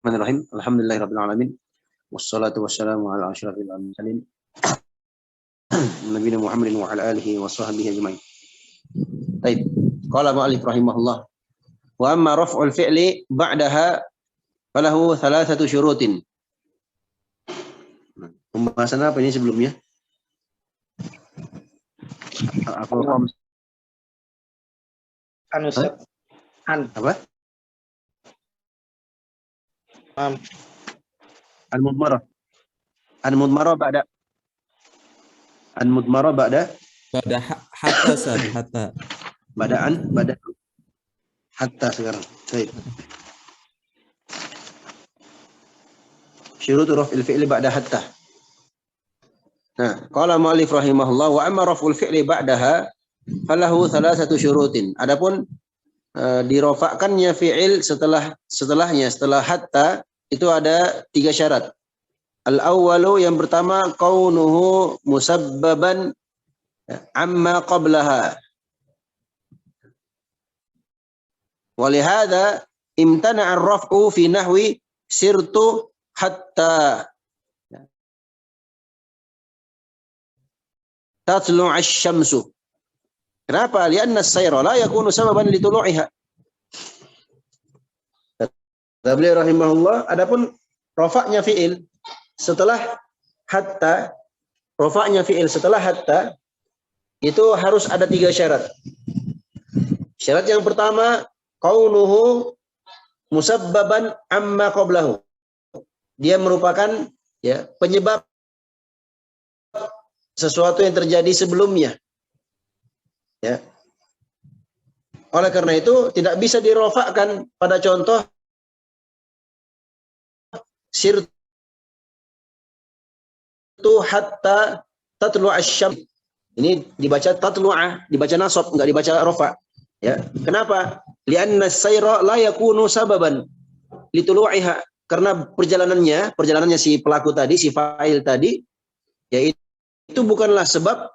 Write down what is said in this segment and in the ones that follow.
Bismillahirrahmanirrahim. Alhamdulillahirabbil alamin. Wassalatu wassalamu ala asyrafil mursalin nabiyina Muhammadin wa ala alihi wa sahbihi ajmain. Baik. Qala mu'allif rahimahullah. Wa amma raf'ul fi'li ba'daha falahu thalathatu syurutin. Pembahasan apa ini sebelumnya? Aku apa? Al-mudmarah. Al-mudmarah ba'da hatta. Bada hatta sekarang. Baik. Syurut raf'il fi'li ba'da hatta. Nah, qala mu'allif rahimahullah wa amma raf'ul fi'li ba'daha falahu thalathatu syurutin. Adapun dirofakkannya fi'il setelahnya setelah hatta itu ada 3 syarat. Al-awwalu, yang pertama, kaunuhu musabbaban amma qablaha. Walihada imtana'a ar-raf'u fi nahwi sirtu hatta tatlu'a asy-syamsu. Kenapa? Lianna as-sayra la yakunu sababan li tulu'iha. Kata beliau rahimahullah, adapun rafa'nya fi'il setelah hatta, itu harus ada 3 syarat. Syarat yang pertama, kaunuhu musabbaban amma qablahu. Dia merupakan penyebab sesuatu yang terjadi sebelumnya. Ya. Oleh karena itu tidak bisa dirofakkan pada contoh sirtu hatta tatlu'a asy-syams. Ini dibaca tatlu'a, dibaca nasab, enggak dibaca rafa. Ya. Kenapa? Lianna as-sayra la yakunu sababan litulu'iha. Karena perjalanannya si pelaku tadi, si fa'il tadi, yaitu bukanlah sebab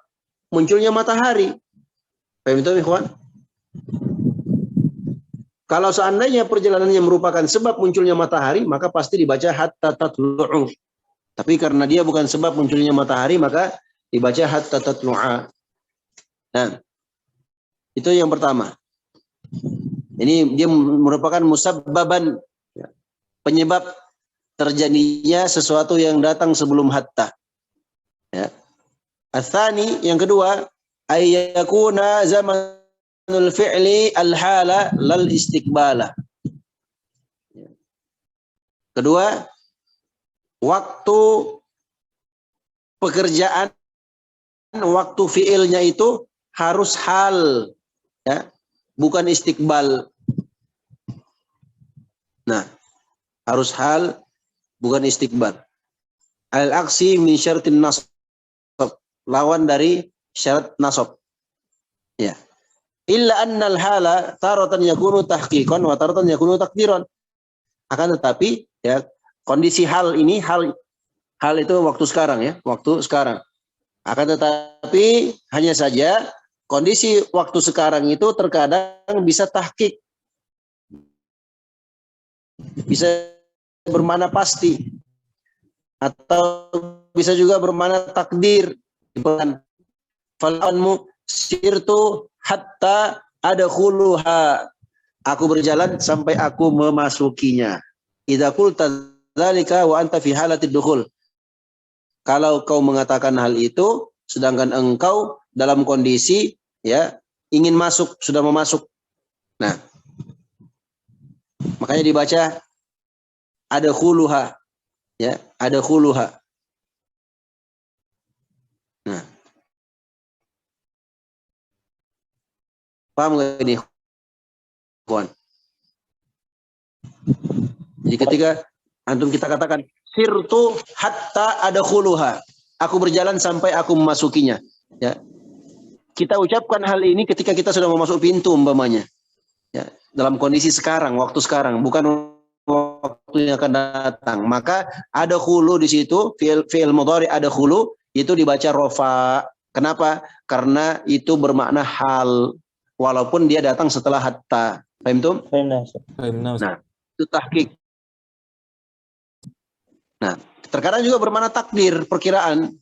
munculnya matahari. Paham itu, ikhwan? Kalau seandainya perjalanannya merupakan sebab munculnya matahari, maka pasti dibaca hatta tatlu'u. Tapi karena dia bukan sebab munculnya matahari, maka dibaca hatta tatlu'a. Nah, itu yang pertama. Ini dia merupakan musabbaban, penyebab terjadinya sesuatu yang datang sebelum hatta. Ya. Ats-tsani, yang kedua, ayyakuna zamanul fi'li al-hala lal istiqbala. Kedua, waktu pekerjaan, waktu fi'ilnya itu harus hal, ya, bukan istiqbal. Nah, harus hal, bukan istiqbal. Al-aksi min syaratin nasab, lawan dari syarat nasab. Ya. Illa annal hala taratan yakunu tahqiqan wa taratan yakunu takdiran. Akan tetapi ya, kondisi hal ini, hal itu waktu sekarang, ya, waktu sekarang. Akan tetapi hanya saja kondisi waktu sekarang itu terkadang bisa tahqiq, bisa bermakna pasti, atau bisa juga bermakna takdir. Falanmu sirtu hatta adkhuluha. Aku berjalan sampai aku memasukinya. Idza qulta dzalika wa anta fi halatid dukhul. Kalau kau mengatakan hal itu sedangkan engkau dalam kondisi ingin masuk, sudah memasuk. Nah, makanya dibaca adkhuluha, ya, adkhuluha. Nah, paham nggak ini, kawan? Jadi ketika antum kita katakan sirtu hatta adkhuluha, aku berjalan sampai aku memasukinya, ya. Kita ucapkan hal ini ketika kita sudah memasuki pintu umpamanya. Ya, dalam kondisi sekarang, waktu sekarang, bukan waktu yang akan datang. Maka adkhulu di situ fi'il mudhari adkhulu itu dibaca rofa. Kenapa? Karena itu bermakna hal, walaupun dia datang setelah hatta. Paham tuh? Paham. Nah, itu tahqiq. Nah, terkadang juga bermakna takdir, perkiraan.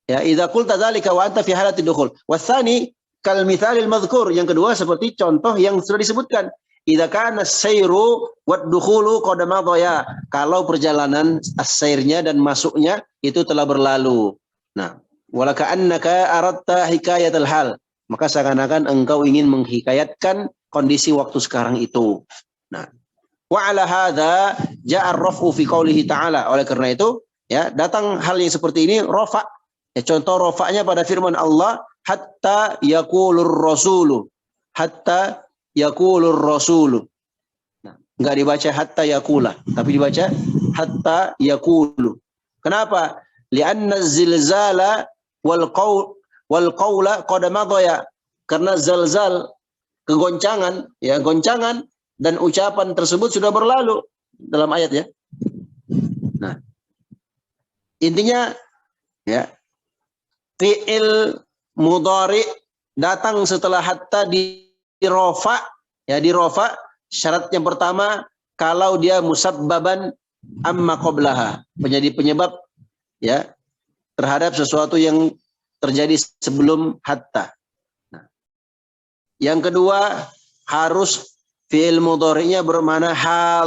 Ya, idza qulta dzalika wa anta fi halati dukhul. Wasani kal mithalil madhkur. Yang kedua seperti contoh yang sudah disebutkan. Idza kana as-sairu wad dukhulu qad madaya. Kalau perjalanan as-sairnya dan masuknya itu telah berlalu. Nah, wala ka'annaka aradta hikayatal hal. Maka seakan-akan engkau ingin menghikayatkan kondisi waktu sekarang itu. Nah, wa ala hadza ja'a ar-raf'u fi qoulihi ta'ala. Oleh karena itu, ya, datang hal yang seperti ini rafa'. Ya, contoh rafa'nya pada firman Allah, hatta yaqulur rasulu. Hatta yaqulur rasulu. Nah, enggak dibaca hatta yaqula, tapi dibaca hatta yaqulu. Kenapa? Li'anna zilzala wal qawla qad madaya. Karena zalzal, kegoncangan, ya, goncangan dan ucapan tersebut sudah berlalu dalam ayat, ya. Nah, intinya, ya, fi'il mudhari datang setelah hatta di rofa, ya, di rofa. Syarat yang pertama, kalau dia musabbaban amma qablaha, menjadi penyebab, ya, terhadap sesuatu yang terjadi sebelum hatta. Nah, yang kedua, harus fi'il mudhari'nya bermakna hal,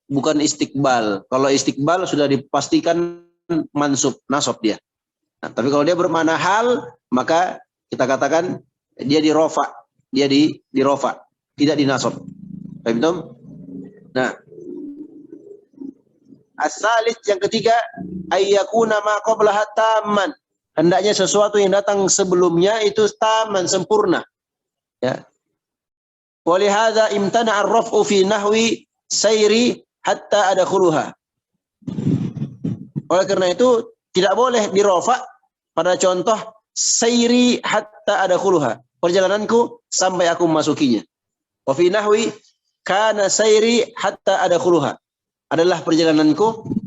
bukan istiqbal. Kalau istiqbal sudah dipastikan mansub, nasab dia. Nah, tapi kalau dia bermakna hal, maka kita katakan dia di rofa, dia di rofa, tidak di nasab. Paham? Nah, as-salis yang ketiga, ayyakuna ma qablaha tamman. Hendaknya sesuatu yang datang sebelumnya itu taman, sempurna. Ya. Walihadza imtana ar-raf'u fi nahwi sayri hatta adkhuluha. Oleh karena itu tidak boleh dirofa pada contoh sayri hatta adkhuluha. Perjalananku sampai aku memasukinya. Wa fi nahwi kana sayri hatta adkhuluha. Adalah perjalananku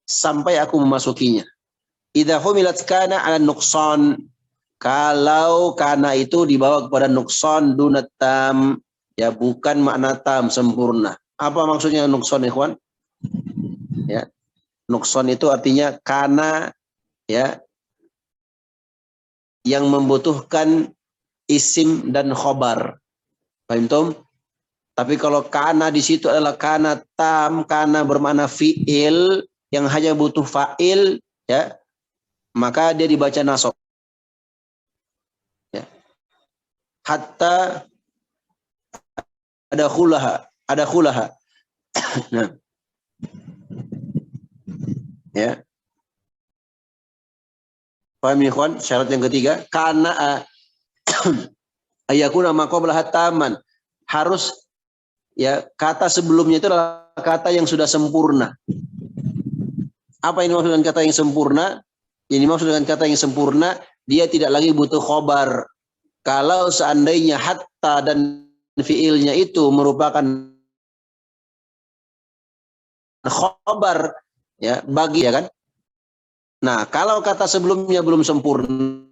sampai aku memasukinya. Idza humilat kana 'ala nuqsan. Kalau kana itu dibawa kepada nuqsan dunat tam, ya, bukan makna tam, sempurna. Apa maksudnya nuqsan, ikhwan? Ya, nuqsan itu artinya kana, ya, yang membutuhkan isim dan khobar. Paham, Tom? Tapi kalau kana di situ adalah kana tam, kana bermakna fi'il yang hanya butuh fa'il, ya, maka dia dibaca nasab. Ya. Hatta ada khulaha. Nah, ya. Paham, ikhwan? Syarat yang ketiga, kana ayakuna ma qablaha taman. Harus, ya, kata sebelumnya itu adalah kata yang sudah sempurna. Apa ini maksud dengan kata yang sempurna? Yang dimaksud dengan kata yang sempurna, dia tidak lagi butuh khobar. Kalau seandainya hatta dan fiilnya itu merupakan khobar, ya, bagi, ya kan? Nah, kalau kata sebelumnya belum sempurna,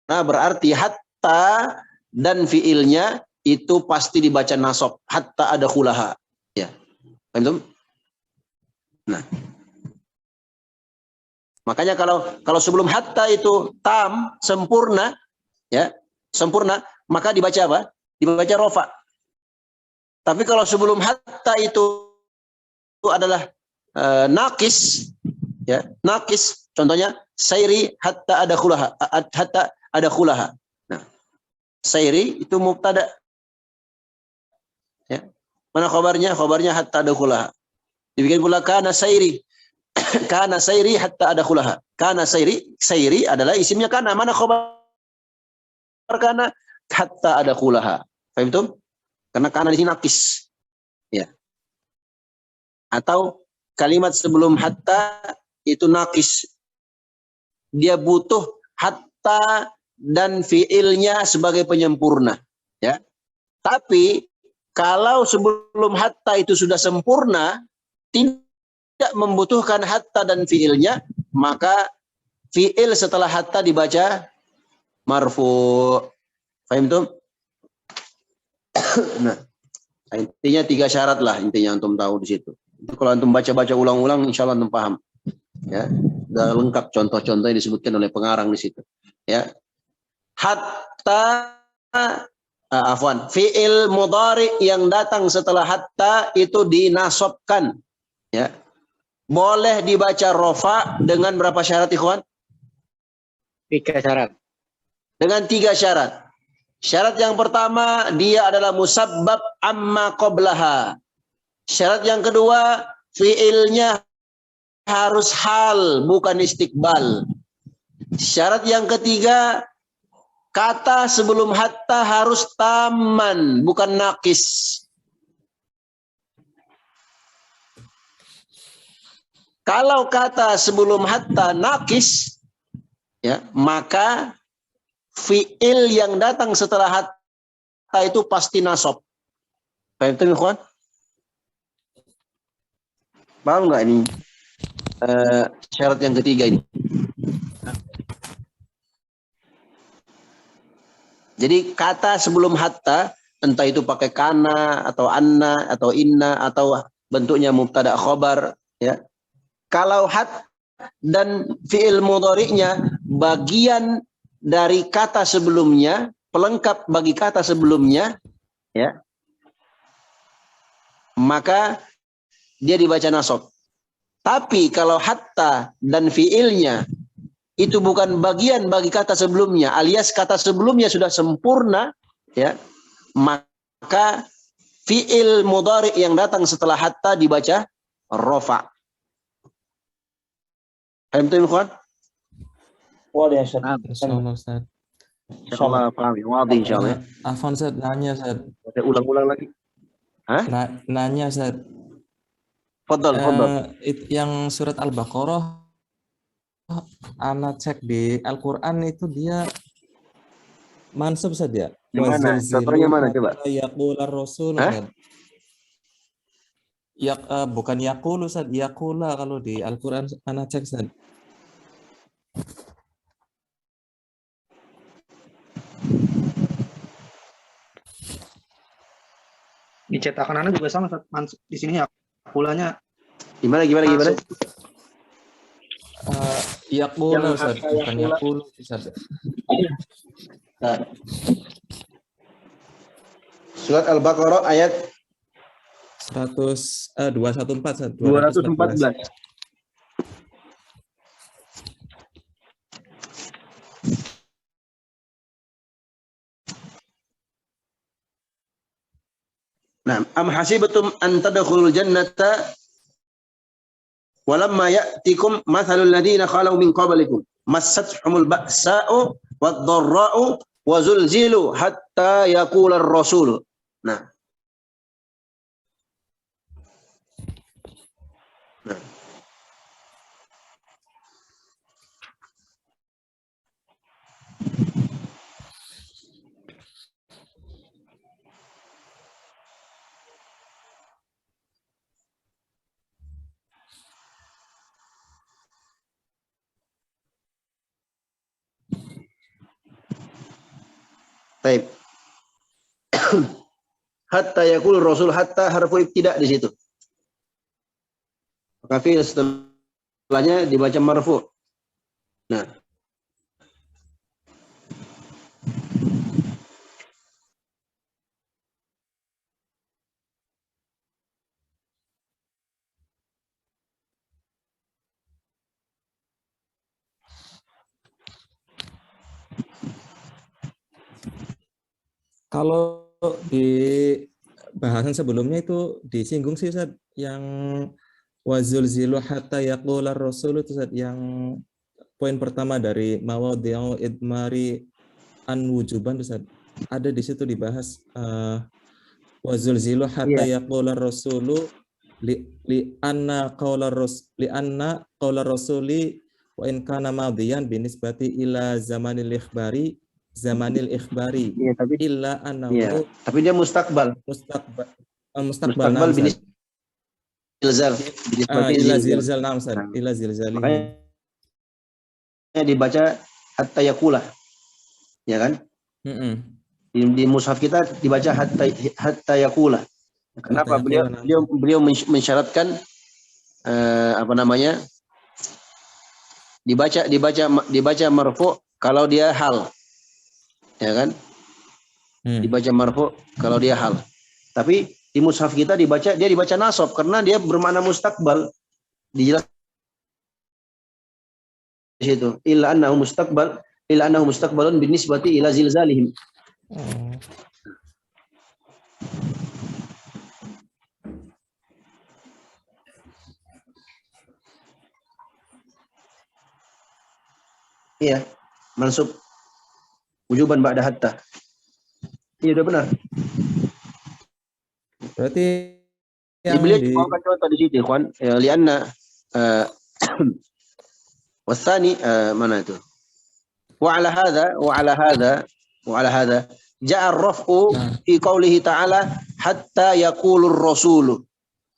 berarti hatta dan fiilnya itu pasti dibaca nasab, hatta ada khulaha, ya. Paham? Nah, makanya kalau sebelum hatta itu tam, sempurna, ya, sempurna, maka dibaca apa? Dibaca rofa. Tapi kalau sebelum hatta itu adalah nakis, ya, nakis, contohnya sayri hatta ada khulaha. Nah, sayri itu mubtada, ya. Mana khabarnya? Khabarnya hatta ada khulaha. Dibikin pula kana sayri. Kana sayri hatta ada khulaha. Kana sayri adalah isimnya kana. Mana khabar kana? Hatta ada khulaha. Paham tuh? Karena kana di sini nakis. Ya. Atau kalimat sebelum hatta itu nakis. Dia butuh hatta dan fiilnya sebagai penyempurna, ya. Tapi kalau sebelum hatta itu sudah sempurna, tidak membutuhkan hatta dan fiilnya, maka fiil setelah hatta dibaca marfu. Paham tuh? Nah, intinya 3 syarat lah, intinya antum tahu di situ. Itu kalau antum baca-baca ulang-ulang, insya Allah antum paham. Ya, sudah lengkap contoh-contoh yang disebutkan oleh pengarang di situ. Ya, hatta, afwan, fiil mudhari yang datang setelah hatta itu dinasobkan. Ya, boleh dibaca rofa dengan berapa syarat, ikhwan? 3 syarat. Dengan 3 syarat. Syarat yang pertama, dia adalah musabbab amma qablaha. Syarat yang kedua, fiilnya harus hal, bukan istiqbal. Syarat yang ketiga, kata sebelum hatta harus taman, bukan nakis. Kalau kata sebelum hatta nakis, ya, maka fiil yang datang setelah hatta itu pasti nasab. Paham itu, ikhwan? Paham nggak ini? Syarat yang ketiga ini. Jadi kata sebelum hatta, entah itu pakai kana atau anna atau inna atau bentuknya mubtada khobar, ya. Kalau hat dan fiil mudhari'nya bagian dari kata sebelumnya, pelengkap bagi kata sebelumnya, ya, maka dia dibaca nasab. Tapi kalau hatta dan fiilnya itu bukan bagian bagi kata sebelumnya, alias kata sebelumnya sudah sempurna, ya, maka fiil mudhari yang datang setelah hatta dibaca rofa. Paham itu, ikhwan? Boleh, Ustaz. Insyaallah, Ustaz. Insyaallah paham, wadih insyaallah. Afwan, Ustaz, nanya, Ustaz. Saya ulang-ulang lagi. Hah? Nanya, Ustaz. Fadhal. Yang surat Al-Baqarah, ana cek di Al-Qur'an itu dia mansub saja. Di mana? Contohnya mana coba? Yaqul ar-rasul, Ustaz. Bukan yaqulu, Ustaz, yaqula kalau di Al-Qur'an ana cek, Ustaz. Di cetakan Anda juga sama, Ustaz. Di sini ya pulanya Gimana? Yaqula, Ustaz, bukan yaqulu, Ustaz. Surat Al-Baqarah ayat 214, Ustaz. 214. Nah, am hasibatum an tadkhulul jannata walamma ya'tikum mathalul ladzina khalu min qablikum massathumul ba'sa'u wad-dharra'u wa zulzilu hatta yaqula ar-rasul. Nah. Baik. Hatta yaqul rasul, hatta harfu ibtida di situ. Maka fi'il setelahnya dibaca marfu. Nah. Kalau di bahasan sebelumnya itu disinggung sih, Ustaz, yang wazulzilu hatta yaqular rasul itu, Ustaz, yang poin pertama dari mawadhi'u idmari an wujuban, Ustaz. Ada di situ dibahas wazulzilu hatta yaqular rasulu li anna qaular rasuli wa in kana madiyan binisbati ila zamanil ikhbari Ya, tapi illa annahu tapi dia mustaqbal bin zilzal ila zilzal, nam, Ustaz, ila zilzali. Makanya dibaca hatta yaqula, ya kan? Di mushaf kita dibaca hatta yaqula. Kenapa? Beliau mensyaratkan apa namanya? Dibaca marfu kalau dia hal. Ya kan? Dibaca marfu kalau dia hal. Tapi di mushaf kita dibaca nasab karena dia bermakna mustakbal. Dijelas di situ. Illa annahu mustaqbalun binisbati ila zilzalihim. Iya, mansub wujuban ba'da hatta. Iya, udah benar. Berarti yang Beliau di bawakan contoh di situ, ikhwan. Lianna wasani mana itu? Wa ala hadha ja'a ar-raf'u fi qoulihi ta'ala hatta yaqulur rasulu.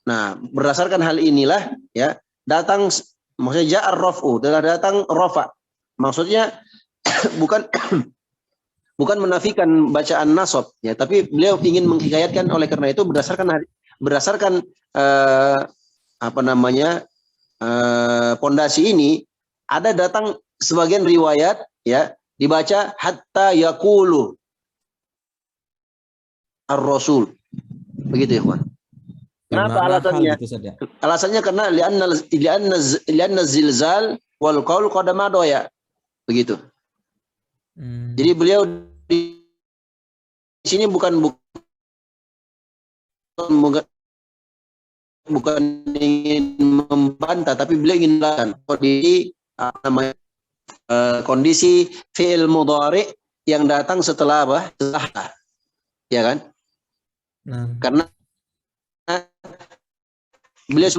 Nah, berdasarkan hal inilah ya, datang maksudnya ja'a ar-raf'u, telah datang rafa. Maksudnya bukan menafikan bacaan nasab ya, tapi beliau ingin menghikayatkan oleh karena itu berdasarkan apa namanya pondasi ini ada datang sebagian riwayat ya dibaca hatta yaqulu ar-rasul. Begitu ya, kawan. Kenapa alasannya? Gitu, ya? Alasannya karena lianna zilzal wal qaul qad madoya. Begitu. Jadi beliau di sini bukan ingin membantah, tapi beliau ingin mengatakan kondisi fi'il mudhari yang datang setelah apa? Setelah, ya kan? Karena beliau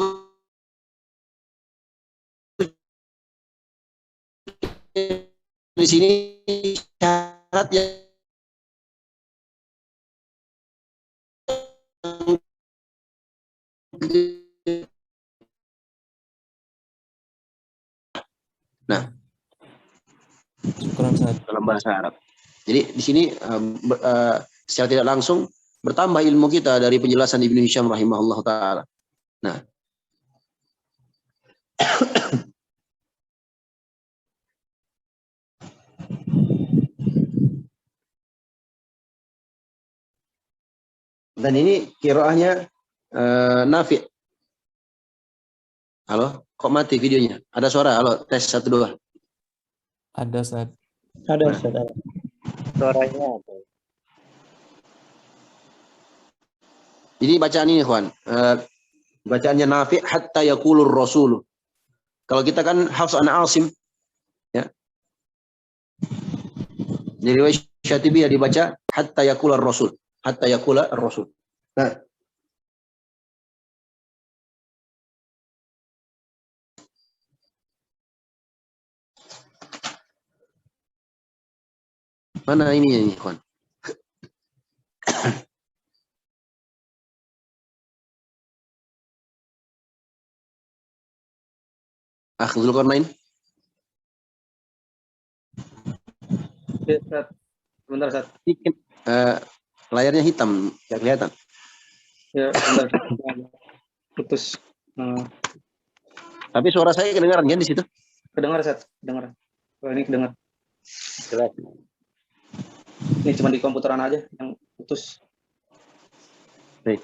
di sini syaratnya dalam bahasa Arab. Jadi di sini secara tidak langsung bertambah ilmu kita dari penjelasan Ibnu Hisham rahimahullah taala. Nah, dan ini qiraahnya Nafi'. Halo, kok mati videonya? Ada suara? Halo, tes 1 2. Ada saat. Ada suaranya apa? Jadi bacaan ini, kawan. Bacaannya Nafi' hatta yaqulur rasul. Kalau kita kan Hafs an Asim ya. Jadi riwayat Syatibi dibaca hatta yaqular rasul. Hatta yaqula ar-rasul. Nah, mana ini kawan? Zulkarnain. Sebentar, Sat. Layarnya hitam, nggak kelihatan. Ya, sebentar. Putus. Tapi suara saya kedengaran kan di situ? Kedengar, Sat. Kedengar. Oh, ini kedengar. Jelas. Ini cuma di komputeran aja yang putus. Baik.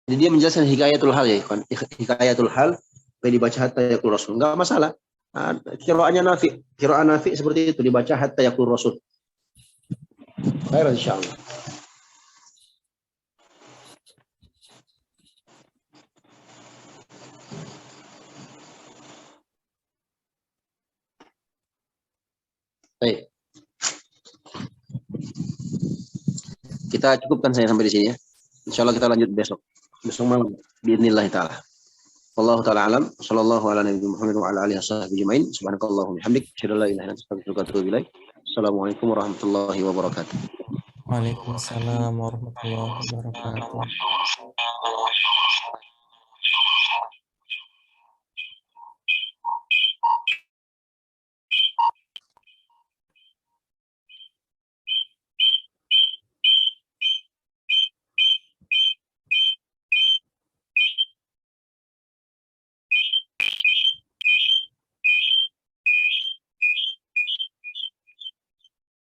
Jadi dia menjelaskan hikayatul hal ya, kawan. Hikayatul hal dibaca hatta yaqul rasul. Enggak masalah. Qiraa'ahnya Nafi'. Qiraa'ah Nafi' seperti itu dibaca hatta yaqul rasul. Baik, insyaallah. Baik. Kita cukupkan saya sampai di sini ya. Insyaallah kita lanjut besok. Besok malam biidznillah taala. Wallahu taala alam. Sallallahu ala nabi Muhammad wa ala alihi washabbihi ajmain. Subhanakallahumma bihamdik, asyhadu an la ilaha illa anta astaghfiruka wa atubu ilaik. Assalamualaikum warahmatullahi wabarakatuh. Waalaikumsalam warahmatullahi wabarakatuh.